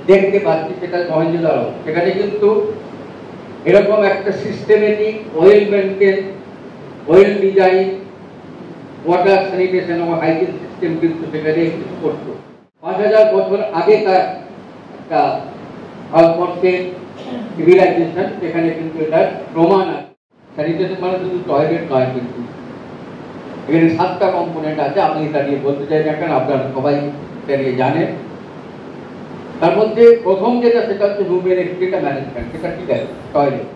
দেখতে পাচ্ছি সেটা মহেঞ্জোদারো, সেখানে কিন্তু এরকম একটা systematic well maintain, well design water sanitation এবং হাইজিন সিস্টেম কিন্তু সেখানে কিছু করতো। 5000 বছর আগে তার একটা ভারতবর্ষের সিভিলাইজেশন, সেখানে কিন্তু এটার প্রমাণ আছে। স্যানিটেশন মানে শুধু টয়লেট নয়, কিন্তু এখানে 7টা কম্পোনেন্ট আছে। আমি এটা নিয়ে বলতে চাই না, কারণ আপনারা সবাই এটা নিয়ে জানেন। তার মধ্যে প্রথম যেটা, সেটা হচ্ছে রুমের একটা ম্যানেজমেন্ট, সেটা ঠিক আছে, toilet.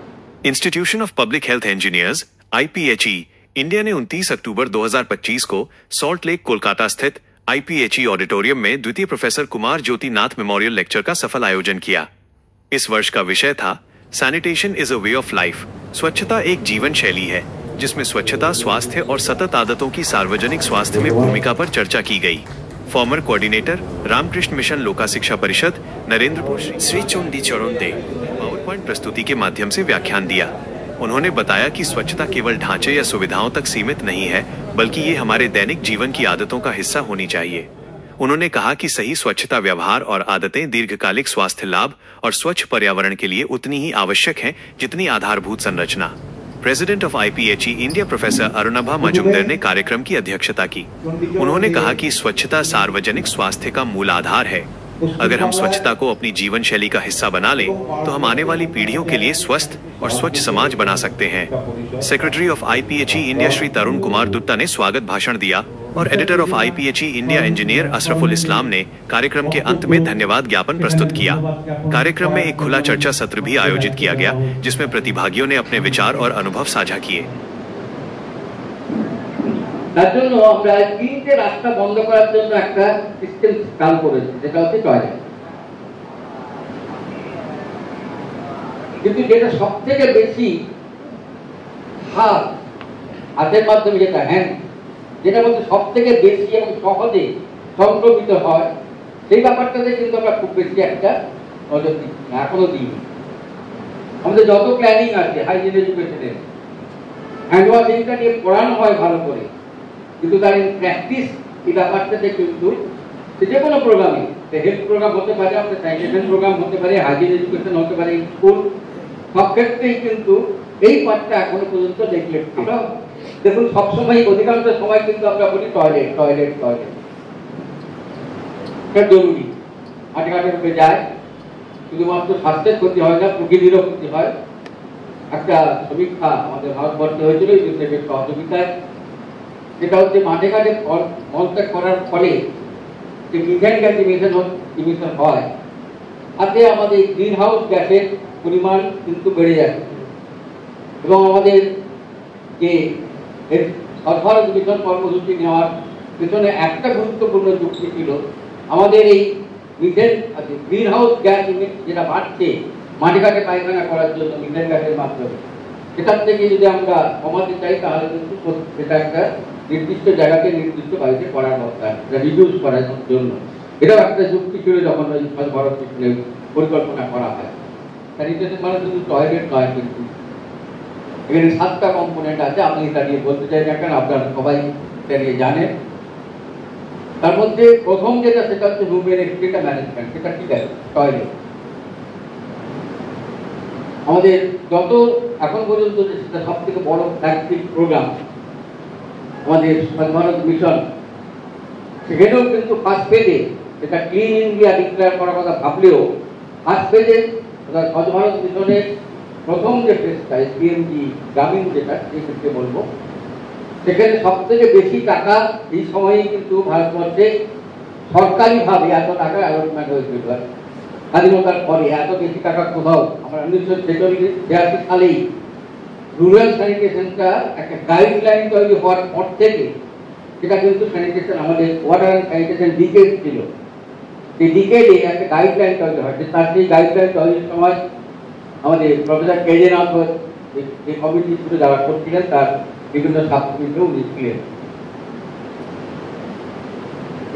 Institution of public health engineers IPHE India ने 29 अक्टूबर 2025 को सॉल्ट लेक कोलकाता स्थित IPHE ऑडिटोरियम में द्वितीय प्रोफेसर कुमार ज्योति नाथ मेमोरियल लेक्चर का सफल आयोजन किया। इस वर्ष का विषय था sanitation is a way of life. स्वच्छता एक जीवन शैली है जिसमें स्वच्छता, स्वास्थ्य और सतत आदतों की सार्वजनिक स्वास्थ्य में भूमिका पर चर्चा की गई। फॉर्मर कोऑर्डिनेटर रामकृष्ण मिशन लोका शिक्षा परिषद नरेंद्रपुर श्री चोंडी चरण दे पावर पॉइंट प्रस्तुति के माध्यम से व्याख्यान दिया। उन्होंने बताया कि स्वच्छता केवल ढांचे या सुविधाओं तक सीमित नहीं है, बल्कि ये हमारे दैनिक जीवन की आदतों का हिस्सा होनी चाहिए। उन्होंने कहा कि सही स्वच्छता व्यवहार और आदतें दीर्घकालिक स्वास्थ्य लाभ और स्वच्छ पर्यावरण के लिए उतनी ही आवश्यक हैं जितनी आधारभूत संरचना। President of IPHE India professor अरुणभा Majumdar ने कार्यक्रम की अध्यक्षता की। उन्होंने कहा कि स्वच्छता सार्वजनिक स्वास्थ्य का मूल आधार है। अगर हम स्वच्छता को अपनी जीवन शैली का हिस्सा बना लें तो हम आने वाली पीढ़ियों के लिए स्वस्थ और स्वच्छ समाज बना सकते हैं। Secretary of IPHE India Shri तरुण कुमार दुत्ता ने स्वागत भाषण दिया और editor of IPHE India engineer अशरफुल इस्लाम ने कार्यक्रम के अंत में धन्यवाद ज्ञापन प्रस्तुत किया। कार्यक्रम में एक खुला चर्चा सत्र भी आयोजित किया गया, जिसमें प्रतिभागियों ने अपने विचार और अनुभव साझा किए। তার জন্য আমরা 3টে রাস্তা বন্ধ করার জন্য একটা সিস্টেম চালু করেছি, যেটা হচ্ছে টয়লেট। কিন্তু যেটা সবথেকে বেশি হাতের মাধ্যমে, যেটা হ্যান্ড, যেটা মধ্যে সবথেকে বেশি এবং সহজে সংক্রমিত হয়, সেই ব্যাপারটাতে কিন্তু আমরা খুব বেশি একটা নজর দিচ্ছি না, এখনো দিই। আমাদের যত প্ল্যানিং আছে হাইজিন এডুকেশনের, হ্যান্ড ওয়াশিংটা নিয়ে পড়ানো হয় ভালো করে, কিন্তু তার প্র্যাকটিস এই ব্যাপারটাতে কিন্তু যে কোনো প্রোগ্রামে, হেলথ প্রোগ্রাম হতে পারে, আমাদের স্যানিটেশন প্রোগ্রাম হতে পারে, হাইজিন এডুকেশন হতে পারে, স্কুল, সব ক্ষেত্রেই কিন্তু এই পার্টটা এখনো পর্যন্ত নেগলেক্ট। আমরা দেখুন সবসময়, অধিকাংশ সময় কিন্তু আমরা বলি টয়লেট টয়লেট টয়লেট, এটা জরুরি। হাঁটে ঢুকে যায়, শুধুমাত্র স্বাস্থ্যের ক্ষতি হয় না, প্রকৃতিরও ক্ষতি হয়। একটা সমীক্ষা আমাদের ভারতবর্ষে হয়েছিল ইউনিসেফের সহযোগিতায়, যেটা হচ্ছে মাঠে ঘাটে মলত্যাগ করার ফলে যে মিথেন গ্যাস ইমিশন হয়, তাতে আমাদের গ্রিন হাউস গ্যাসের পরিমাণ কিন্তু বেড়ে যাচ্ছে। এবং আমাদের যে সরকার মিশন কর্মসূচি নেওয়ার পেছনে একটা গুরুত্বপূর্ণ যুক্তি ছিল, আমাদের এই মিথেন গ্রিন হাউস গ্যাস যেটা বাড়ছে মাঠে ঘাটে পায়খানা করার জন্য মিথেন গ্যাসের মাধ্যমে, সেটার থেকে যদি আমরা কমাতে চাই, তাহলে কিন্তু সেটা একটা নির্দিষ্ট জায়গাতে নির্দিষ্ট বাড়িতে করার দরকার, রিডিউস করার জন্য। এটাও একটা যুক্তি ছিল যখন স্বচ্ছ ভারত মিশনের পরিকল্পনা করা হয়। স্যানিটেশন মানে শুধু টয়লেট নয়, কিন্তু এখানে 7টা কম্পোনেন্ট আছে। আমি এটা নিয়ে বলতে চাই না, কারণ আপনারা সবাই এটা নিয়ে জানেন। তার মধ্যে প্রথম যেটা, সেটা হচ্ছে রুমের একটা ম্যানেজমেন্ট, সেটা ঠিক আছে, টয়লেট। আমাদের যত এখন পর্যন্ত সেটা সব থেকে বড় ফ্ল্যাগশিপ প্রোগ্রাম আমাদের স্বচ্ছ ভারত মিশন, সেখানেও কিন্তু ফার্স্ট পেজে সেটা ক্লিন ইন্ডিয়া ডিক্লেয়ার করার কথা ভাবলেও, ফার্স্ট পেজে স্বচ্ছ ভারত মিশনের প্রথম যে পেজটা SPMG গ্রামীণ, যেটা সেই ক্ষেত্রে বলবো, সেখানে সব থেকে বেশি টাকা এই সময়েই কিন্তু ভারতবর্ষে সরকারিভাবে এত টাকা অ্যালটমেন্ট হয়েছিল। স্বাধীনতার পরে এত বেশি টাকা কোথাও, আমরা 1986 সালেই রুরাল স্যানিটেশনটা একটা গাইডলাইন তৈরি হওয়ার পর থেকে, সেটা কিন্তু স্যানিটেশন আমাদের ওয়াটার অ্যান্ড স্যানিটেশন ডিকেড ছিল। সেই ডিকেডে একটা গাইডলাইন তৈরি হয়, তার সেই গাইডলাইন তৈরির সময় আমাদের প্রফেসর কেজেনাথ যে কমিটি ছিল যারা করছিলেন, তার বিভিন্ন সাবকমিটিও উনি ছিলেন।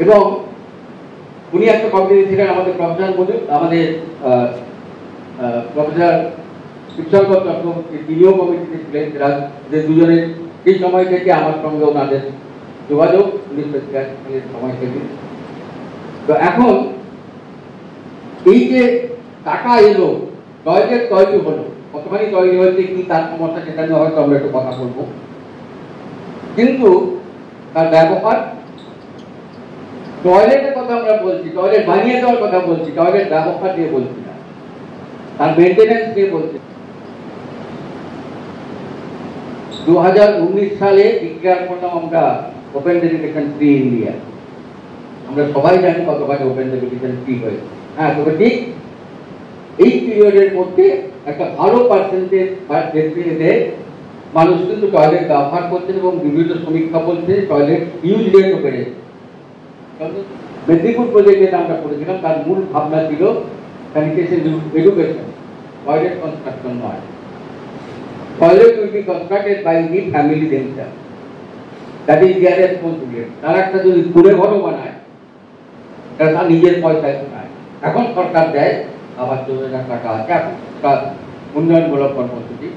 এবং উনি একটা কমিটি ছিলেন, আমাদের প্রফেসর আমাদের প্রফেসর শিক্ষক চক্রবর্তী, তিনিও কমিটিতে ছিলেন। যে দুজনের সেই সময় থেকে আমার সঙ্গে ওনাদের যোগাযোগ 1986 সময় থেকে। তো এখন এই যে টাকা এলো, টয়লেট তৈরি হলো, কতখানি তৈরি হয়েছে কি তার সমস্যা সেটা নিয়ে হয়তো আমরা একটু কথা বলবো, কিন্তু তার ব্যবহার, টয়লেটের কথা আমরা বলছি, টয়লেট বানিয়ে দেওয়ার কথা বলছি, টয়লেট ব্যবহার নিয়ে বলছি না, তার মেনটেন্যান্স নিয়ে বলছি। 2019 সালে ডিক্লেয়ার করলাম আমরা ওপেন ডেফিকেশন ফ্রি ইন্ডিয়া। আমরা সবাই জানি কতখানি ওপেন ডেফিকেশন ফ্রি হয়েছে। হ্যাঁ, তবে ঠিক এই পিরিয়ডের মধ্যে একটা ভালো পার্সেন্টেজ মানুষ কিন্তু টয়লেট ব্যবহার করছেন এবং বিভিন্ন সমীক্ষা বলছে টয়লেট ইউজ রেটও বেড়েছে। মেদিনীপুর প্রজেক্ট যেটা আমরা করেছিলাম তার মূল ভাবনা ছিল স্যানিটেশন এডুকেশন, টয়লেট কনস্ট্রাকশন নয়। Toilet will be constructed by the family themselves. That is their responsibility. তারা একটা যদি কুড়ে ঘরও বানায়, তারা নিজের পয়সায় বানায়। এখন সরকার দেয় আবাস যোজনার টাকা আছে, উন্নয়নমূলক কর্মসূচি,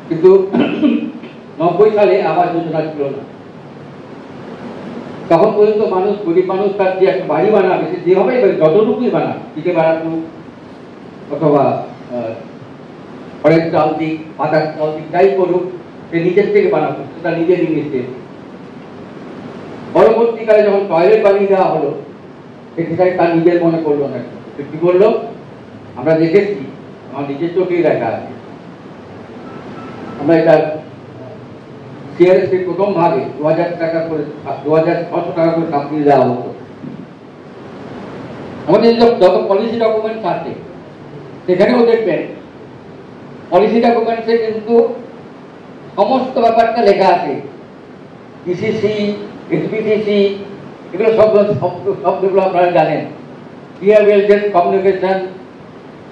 কিন্তু 90 সালে আবাস যোজনা ছিল না। তখন পর্যন্ত মানুষ, গরিব মানুষ তার যে একটা বাড়ি বানাবে সে যেভাবে যতটুকুই বানাক, দিকে বানানো অথবা খড়ের চাল দিক, পাতার চাল দিক, যাই করুক, সে নিজের থেকে বানাবো, সেটা নিজের ইংলিশে। পরবর্তীকালে যখন টয়লেট বানিয়ে দেওয়া হলো, সেটাই তার নিজের মনে করলো না। কি করলো আমরা দেখেছি, আমার নিজের চোখেই দেখা আছে। আমরা এটা সিআরএসির প্রথম ভাগে 2000 টাকা করে, 2600 টাকা করে সাবসিডি দেওয়া হতো। আমাদের যত পলিসি ডকুমেন্টস আছে সেখানেও দেখবেন পলিসি ডকুমেন্টসে কিন্তু সমস্ত ব্যাপারটা লেখা আছে। পিসিসি, এসপিসিসি, এগুলো শব্দগুলো আপনারা জানেন। Behavioural communication,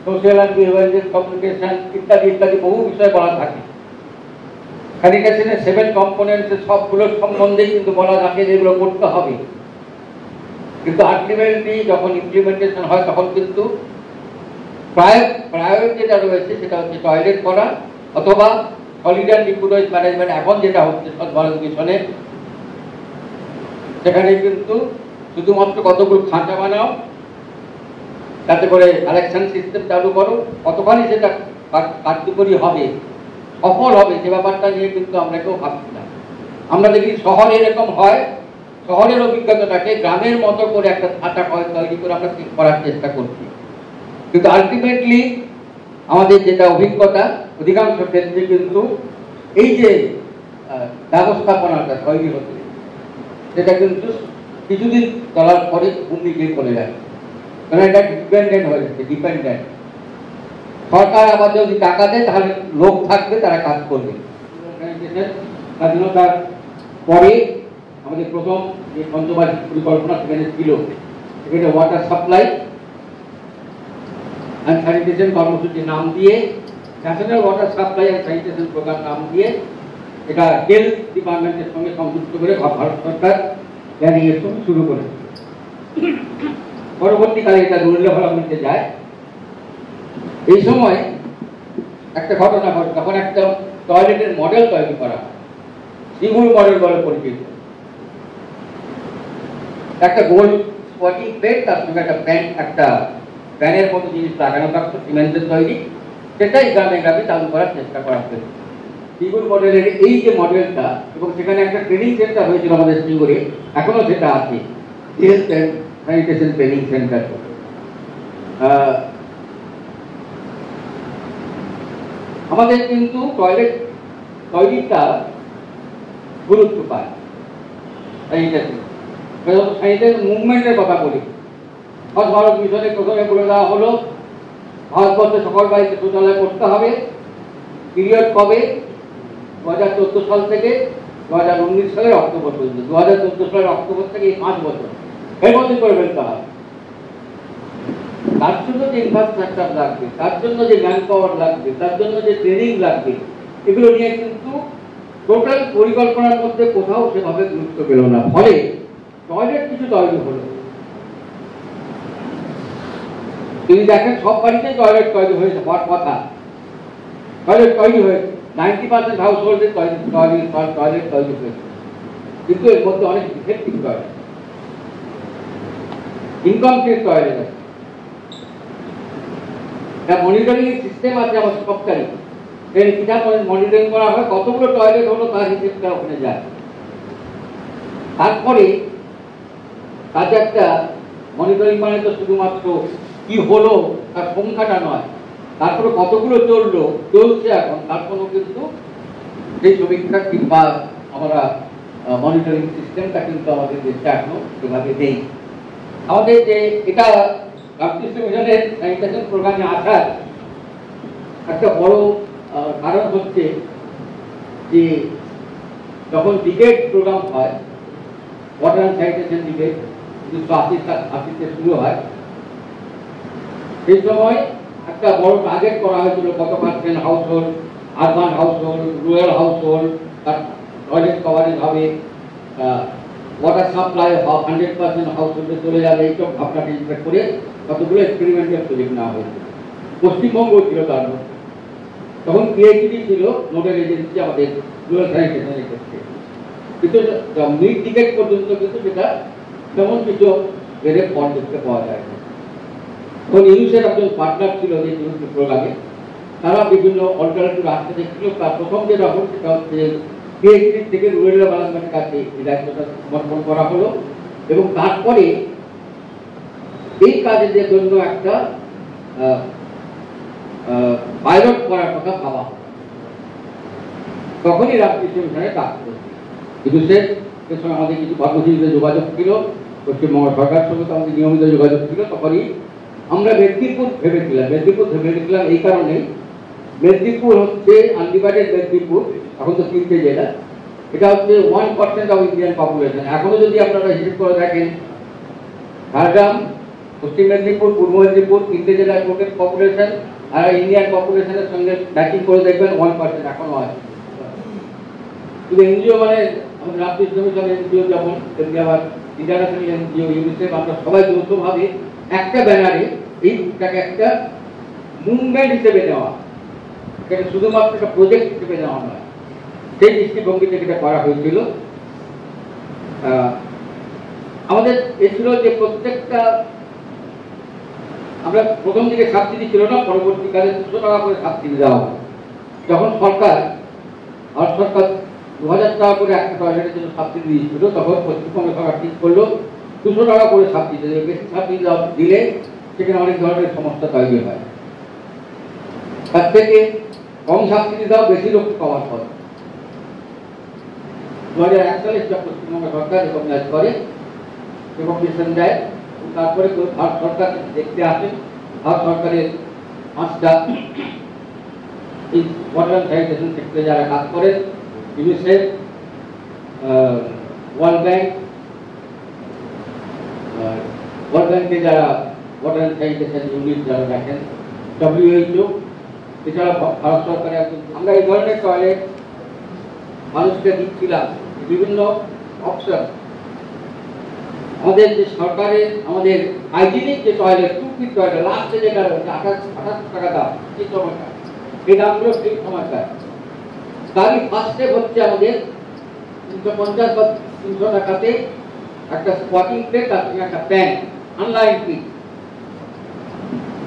social and behavioural communication ইত্যাদি ইত্যাদি বহু বিষয় বলা থাকে। স্যানিটেশনের 7 কম্পোনেন্টস সবগুলোর সম্বন্ধেই কিন্তু বলা থাকে যেগুলো করতে হবে, কিন্তু আলটিমেটলি যখন ইমপ্লিমেন্টেশন হয় তখন কিন্তু প্রায়োরিটি যেটা রয়েছে সেটা হচ্ছে টয়লেট করা অথবা solid and liquid waste management. এখন যেটা হচ্ছে ভারত মিশনে, সেখানে কিন্তু শুধুমাত্র কতগুলো খাঁচা বানাও, তাতে করে কালেকশন সিস্টেম চালু করো, কতখানি সেটা কার্যকরী হবে, সফল হবে, সে ব্যাপারটা নিয়ে কিন্তু আমরা কেউ ভাবছি না। আমরা দেখি শহরে এরকম হয়, শহরের অভিজ্ঞতাটাকে গ্রামের মতো করে একটা খাঁচা তৈরি করে আমরা ঠিক করার চেষ্টা করছি, কিন্তু আলটিমেটলি আমাদের যেটা অভিজ্ঞতা অধিকাংশ ক্ষেত্রে কিন্তু এই যে ব্যবস্থাপনাটা তৈরি হচ্ছে সেটা কিন্তু কিছুদিন চলার পরে ভূমি গিয়ে চলে যায়, কারণ এটা ডিপেন্ডেন্ট হয়ে যাচ্ছে। ডিপেন্ডেন্ট সরকার আবার যদি টাকা দেয় তাহলে লোক থাকবে, তারা কাজ করবে। স্বাধীনতার পরে আমাদের প্রথম যে পঞ্চবার্ষিক পরিকল্পনা সেখানে ছিল, সেখানে ওয়াটার সাপ্লাই অ্যান্ড স্যানিটেশন কর্মসূচির নাম দিয়ে, national water supply and sanitation programme নাম দিয়ে এটা হেলথ ডিপার্টমেন্টের সঙ্গে সংযুক্ত করে ভারত সরকার র্যানিংয়ের শুরু করেছে। পরবর্তীকালে এটা রুরাল ডেভেলপমেন্টে যায়। এই সময় একটা ঘটনা ঘটে, তখন একটা টয়লেটের মডেল তৈরি করা, সিঙ্গুল মডেল বলে পরিচিত। একটা গোল স্পটিং প্লেট, তার সঙ্গে একটা প্যানের মতো জিনিস লাগানো থাকতো, সিমেন্টের তৈরি, সেটাই গ্রামে গ্রামে চালু করার চেষ্টা করা হয়েছে। সিঙ্গুল মডেলের এই যে মডেলটা, এবং সেখানে একটা ট্রেনিং সেন্টার হয়েছিল আমাদের সিঙ্গুরে, এখনো সেটা আছে, health and sanitation training centre. আমাদের কিন্তু টয়লেট তৈরিটা গুরুত্ব পায়। স্যানিটেশন মুভমেন্টের কথা বলি, ভারত মিশনে প্রথমে বলে দেওয়া হলো ভারতবর্ষে সকল বাড়িতে শৌচালয় করতে হবে। পিরিয়ড কবে? 2014 সাল থেকে 2019 সালের অক্টোবর পর্যন্ত। 2014 সালের অক্টোবর থেকে এই 5 বছর এর মধ্যে করে ফেলতে হবে। তার জন্য যে ইনফ্রাস্ট্রাকচার লাগবে, তার জন্য যে ম্যান পাওয়ার লাগবে, তার জন্য যে ট্রেনিং লাগবে, এগুলো নিয়ে কিন্তু টোটাল পরিকল্পনার মধ্যে কোথাও সেভাবে গুরুত্ব পেল না। ফলে টয়লেট কিছু তৈরি হলো। যদি দেখেন সব বাড়িতে টয়লেট তৈরি হয়েছে, হওয়ার কথা, টয়লেট তৈরি হয়েছে, 90% হাউস হোল্ডে টয়লেট তৈরি হয়েছে, কিন্তু এর মধ্যে অনেক ডিফেক্টিভ টয়লেট, ইনকমপ্লিট টয়লেট আছে। মনিটরিং সিস্টেম আছে আমার সরকারি, কিনা মনিটরিং করা হয়, কতগুলো টয়লেট হলো তার হিসেবটা ওখানে যায়। তারপরে কাজে একটা মনিটরিং মানে তো শুধুমাত্র কি হলো তার সংখ্যাটা নয়, তারপরে কতগুলো চললো, চলছে এখন, তার কোনো কিন্তু সেই সমীক্ষা কিংবা আমরা মনিটরিং সিস্টেমটা কিন্তু আমাদের দেশে এখনো সেভাবে নেই। আমাদের যে এটা রামকৃষ্ণ মিশনের স্যানিটেশন প্রোগ্রামে আসার একটা বড় কারণ হচ্ছে যে যখন ডিবেট প্রোগ্রাম হয়, ওয়াটার অ্যান্ড স্যানিটেশন ডিবেট 1980-তে শুরু হয়, সেই সময় একটা বড় টার্গেট করা হয়েছিল কত percent house hold, urban house hold, rural house hold, তার টয়লেট কভারেজ হবে, ওয়াটার সাপ্লাই 100% হাউস হোল্ডে চলে যাবে, এইসব ভাবনা চিন্তা করে কতগুলো এক্সপেরিমেন্টাল প্রজেক্ট নেওয়া হয়েছিল। পশ্চিমবঙ্গ ছিল তার মধ্যে, তখন পিএইচডি ছিল নোডাল এজেন্সি আমাদের রুরাল স্যানিটেশনের ক্ষেত্রে, কিন্তু মিড ডিকেড পর্যন্ত কিন্তু সেটা তেমন কিছু বেড়ে ফল দেখতে পাওয়া যায় না। তখন ইউসের একজন পার্টনার ছিল যে প্রোগ্রামে, তারা বিভিন্ন অল্টারনেটিভ রাস্তা দেখছিল। তার প্রথম যে রকম সেটা হচ্ছে পিএইচডি থেকে রুরাল ডেভেলপমেন্টের কাছে এই দায়িত্বটা সমর্পণ করা হলো, এবং তারপরে এই কাজের জন্য একটা পাইলট করার কথা ভাবা, তখনই রামকৃষ্ণ মিশনে কাজ করছে। কিন্তু সে সময় আমাদের কিছু কর্মসূচিতে যোগাযোগ ছিল, পশ্চিমবঙ্গ সরকারের সঙ্গে তো আমাদের নিয়মিত যোগাযোগ ছিল। তখনই আমরা মেদিনীপুর ভেবেছিলাম এই কারণেই, মেদিনীপুর হচ্ছে আনডিভাইডেড মেদিনীপুর, এখন তো 3টে জেলা, এটা হচ্ছে 1% অফ ইন্ডিয়ান পপুলেশন। এখনো যদি আপনারা হিসেব করে দেখেন, ঝাড়গ্রাম, পশ্চিম মেদিনীপুর, পূর্ব মেদিনীপুর, 3টে জেলার টোটাল পপুলেশন আর ইন্ডিয়ান পপুলেশনের সঙ্গে ম্যাচিং করে দেখবেন 1% এখনো হয়। কিন্তু এনজিও মানে আমাদের রামকৃষ্ণ মিশন এনজিও, যেমন তেমনি আবার ইন্টারন্যাশনাল এনজিও, ইউনিসেফ, আমরা সবাই যৌথভাবে একটা ব্যানারে এইটাকে একটা মুভমেন্ট হিসেবে নেওয়া, এটা শুধুমাত্র একটা প্রজেক্ট হিসেবে নেওয়া নয়, সেই দৃষ্টিভঙ্গি থেকে এটা করা হয়েছিল। আমাদের এছিল যে প্রত্যেকটা, আমরা প্রথম দিকে সাবসিডি ছিল না, পরবর্তীকালে 200 টাকা করে সাবসিডি দেওয়া হয়। যখন সরকার 2000 টাকা করে একটা টয়লেটের জন্য সাবসিডি দিয়েছিল, তখন পশ্চিমবঙ্গ সরকার ঠিক করলো 200 টাকা করে সাবসিডি দেবে। বেশি সাবসিডি দিলে সেখানে অনেক ধরনের সমস্যা তৈরি হয়, তার থেকে কম সাবসিডি দাও, বেশি লোক কভার করে। 2001 সালে পশ্চিমবঙ্গ সরকার রেকগনাইজ করে, রেকগনিশন দেয়, তারপরে ভারত সরকার দেখতে আসেন। ভারত সরকারের 5টা এই ওয়াটার অ্যান্ড স্যানিটেশন সেক্টরে যারা কাজ করেন, ইউনিসেফ, ওয়ার্ল্ড ব্যাংকে যারা ওয়াটার অ্যান্ড স্যানিটেশন ইউনিট যারা দেখেন, WHO, এছাড়া ভারত সরকারের আমরা এই ধরনের টয়লেট মানুষকে দিচ্ছিলাম বিভিন্ন অপশন। আমাদের যে সরকারের আমাদের হাইজিনিক যে টয়লেট, 2 ফিট টয়লেট, লাস্টে যেটা রয়েছে 28 টাকা দাম, সেই সময়টা এই দামগুলো ঠিক সময়টা তারই ফার্স্ট স্টেপ হচ্ছে আমাদের 350 বা 300 টাকাতে একটা স্পটিং প্লেট, তার সঙ্গে একটা প্যান, অনলাইন ফি,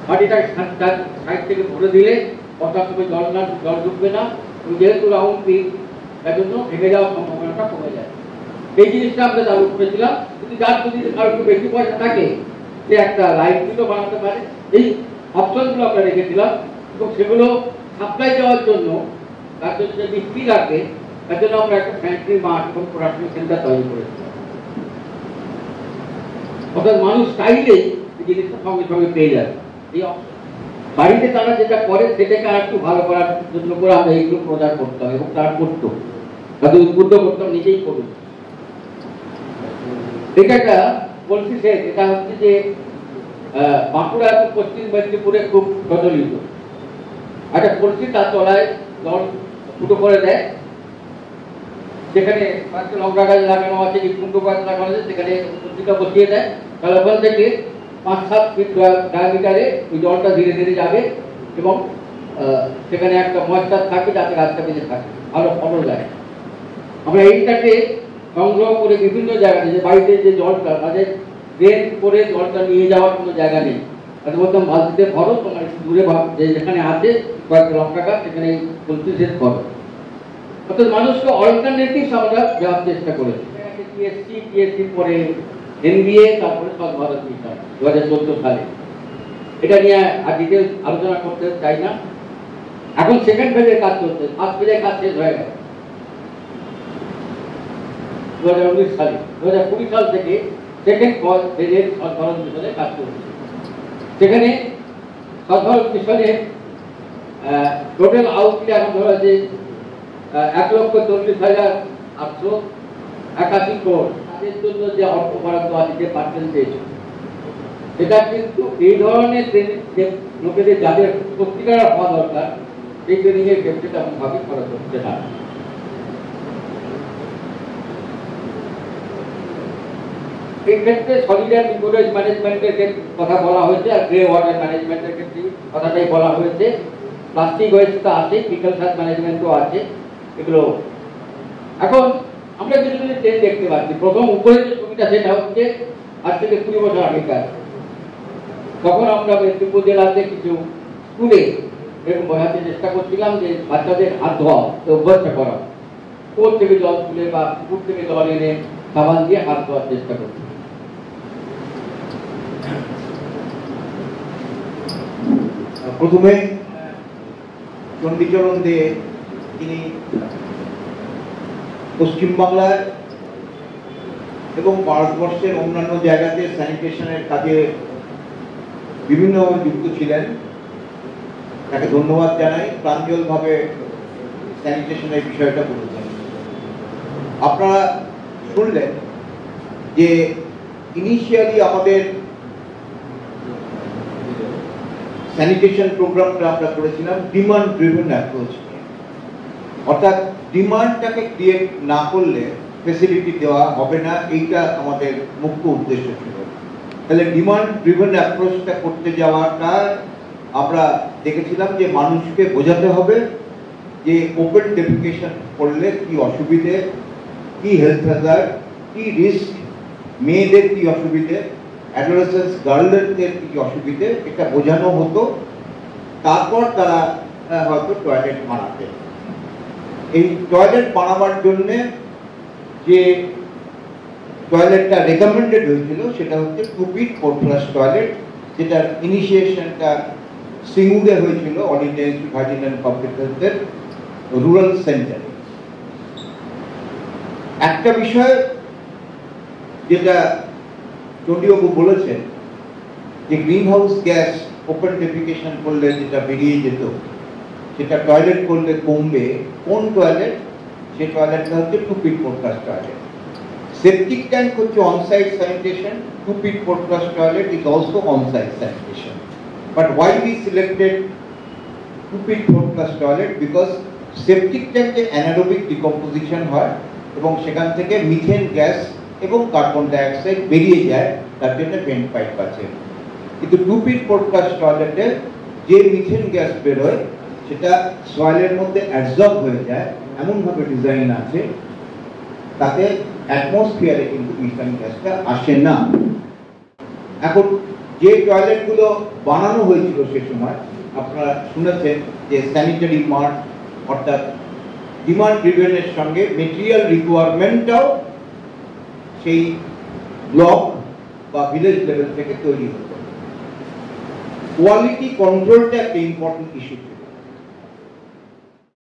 মাটিটা সাইড থেকে ভরে দিলে বর্ষার সময় জল ঢুকবে না, যেহেতু রাউন্ড ফি, তার জন্য ভেঙে যাওয়ার সম্ভাবনাটা কমে যায়। এই জিনিসটা আমরা চালু করেছিলাম। কিন্তু যার যদি আর একটু বেশি পয়সা থাকে, সে একটা লাইট ফিটও বানাতে পারে। এই অপশনগুলো আমরা রেখেছিলাম, এবং সেগুলো সাপ্লাই দেওয়ার জন্য তার জন্য যে মিস্ত্রি লাগবে, তার জন্য আমরা একটা ফ্যাক্টরি মাঠ এবং প্রোডাকশন সেন্টার তৈরি করেছিলাম। অর্থাৎ মানুষ চাইলেই এই জিনিসটা সঙ্গে সঙ্গে পেয়ে যাবে। এই বাড়িতে তারা যেটা করে সেটাকে আর একটু ভালো করার জন্য করে আমরা এইগুলো প্রচার করতাম, এবং তারা করতো, তাদের উদ্বুদ্ধ করতাম নিজেই করুন। এটা একটা পলিসি সেট, এটা হচ্ছে যে বাঁকুড়া এবং পশ্চিম মেদিনীপুরে খুব প্রচলিত একটা পলিসি। তার তলায় জল ফুটো করে দেয়, সেখানে একটা লঙ্কা গাছ লাগানো আছে, কুমড়ো গাছ লাগানো আছে, সেখানে পত্রিকা বসিয়ে দেয়। তাহলে ওখান থেকে 5-7 ফিট ডায়ামিটারে ওই জলটা ধীরে ধীরে যাবে, এবং সেখানে একটা ময়েশ্চার থাকে যাতে গাছটা বেঁচে থাকে, ভালো ফলন যায়। আমরা এইটাকে সংগ্রহ করে বিভিন্ন জায়গাতে, যে বাড়িতে যে জলটা, তাদের ড্রেন করে জলটা নিয়ে যাওয়ার কোনো জায়গা নেই, আচ্ছা বলতাম বালতিতে ভরো, তোমার একটু দূরে যেখানে আছে কয়েক লাখ টাকা সেখানে পলিথিন ভরো। অর্থাৎ মানুষকে অল্টারনেটিভ আমরা দেওয়ার চেষ্টা করেছি। টিএসসি পরে এনবিএ, তারপরে স্বচ্ছ ভারত মিশন 2014 সালে। এটা নিয়ে আর ডিটেলস আলোচনা করতে চাই না। এখন সেকেন্ড ফেজের কাজ চলছে, ফার্স্ট ফেজের কাজ শেষ হয়ে গেছে 2019 সালে। 2020 সাল থেকে সেকেন্ড ফেজের স্বচ্ছ ভারত মিশনের কাজ চলছে। সেখানে স্বচ্ছ ভারত মিশনে টোটাল আউটলে এখন ধরা যে 1,40,881 crore তাদের জন্য যে অর্থ বরাদ্দ আছে, যে পার্সেন্টেজ, সেটা কিন্তু এই ধরনের ট্রেনিং যে লোকেদের যাদের সত্যিকার হওয়া দরকার সেই ট্রেনিং এর ক্ষেত্রে তেমন ভাবে খরচ হচ্ছে না। এই ক্ষেত্রে সলিড অ্যান্ড লিকুইড ম্যানেজমেন্টের কথা বলা হয়েছে, আর গ্রে ওয়াটার ম্যানেজমেন্টের ক্ষেত্রে কথাটাই বলা হয়েছে। প্লাস্টিক ওয়েস্ট তো আছে, ফিকাল সার ম্যানেজমেন্টও আছে এগুলো। এখন আমরা কিছু কিছু ট্রেন দেখতে পাচ্ছি। প্রথম উপরে যে ছবিটা সেটা হচ্ছে আজ থেকে 20 বছর আগেকার। তখন আমরা মেদিনীপুর জেলাতে কিছু স্কুলে এরকম বোঝাতে চেষ্টা করছিলাম যে বাচ্চাদের হাত ধোয়া অভ্যাসটা করা, কোর থেকে জল তুলে বা পুকুর থেকে জল এনে সাবান দিয়ে হাত ধোয়ার চেষ্টা করছি। প্রথমে চণ্ডীচরণ দে, তিনি পশ্চিমবাংলায় এবং ভারতবর্ষের অন্যান্য জায়গাতে স্যানিটেশনের কাজে বিভিন্ন যুক্ত ছিলেন। তাকে ধন্যবাদ জানাই, প্রাঞ্জলভাবে স্যানিটেশনের বিষয়টা বলেছেন। আপনারা শুনলেন যে ইনিশিয়ালি আমাদের স্যানিটেশন প্রোগ্রামটা আমরা করেছিলাম ডিমান্ড ড্রিভেন অ্যাপ্রোচ নিয়ে। অর্থাৎ ডিমান্ডটাকে ক্রিয়েট না করলে ফেসিলিটি দেওয়া হবে না, এইটা আমাদের মুখ্য উদ্দেশ্য ছিল। তাহলে ডিমান্ড ড্রিভেন অ্যাপ্রোচটা করতে যাওয়াটা আমরা দেখেছিলাম যে মানুষকে বোঝাতে হবে যে ওপেন ডেফিকেশন করলে কি অসুবিধে, কি হেলথ হ্যাজার্ড, কি রিস্ক, মেয়েদের কি অসুবিধে, অ্যাডোলেসেন্স গার্লদের কি অসুবিধে, এটা বোঝানো হতো। তারপর তারা হয়তো টয়লেট বানাতে। এই টয়লেট বানাবার জন্যে যে টয়লেটটা রেকমেন্ডেড হয়েছিল সেটা হচ্ছে 2 feet 4 flush টয়লেট, যেটার ইনিশিয়েশনটা সিঙ্গুরে হয়েছিল all India institute of hygiene and public হেলথের রুরাল সেন্টারে। একটা বিষয় যেটা চণ্ডীবাবু বলেছেন যে green house gas open defecation করলে যেটা বেরিয়ে যেত সেটা টয়লেট করলে কমবে। কোন টয়লেট? সেই টয়লেটটা হচ্ছে 2 feet 4 flush toilet. Septic tank হচ্ছে onsite sanitation, 2 feet 4 flush toilet is also on-site sanitation. But why we selected 2 feet 4 flush toilet? Because septic tank A anaerobic decomposition হয় এবং সেখান থেকে মিথেন গ্যাস এবং কার্বন ডাইঅক্সাইড বেরিয়ে যায়, তার জন্য ভেন্ট পাইপ আছে। কিন্তু 2 feet 4 flush টয়লেটে যে মিথেন গ্যাস বেরোয় সেটা সয়েলের মধ্যে অ্যাবজর্ব হয়ে যায়, এমনভাবে ডিজাইন আছে তাতে অ্যাটমসফিয়ারে কিন্তু মিথেন গ্যাসটা আসে না। এখন যে টয়লেটগুলো বানানো হয়েছিল সে সময় আপনারা শুনেছেন যে স্যানিটারি মার্ট, অর্থাৎ ডিমান্ড ড্রিভেনের সঙ্গে মেটেরিয়াল রিকোয়ারমেন্টটাও সেই ব্লক বা ভিলেজ লেভেল থেকে তৈরি হতো। কোয়ালিটি কন্ট্রোলটা একটা ইম্পর্টেন্ট ইস্যু ছিল।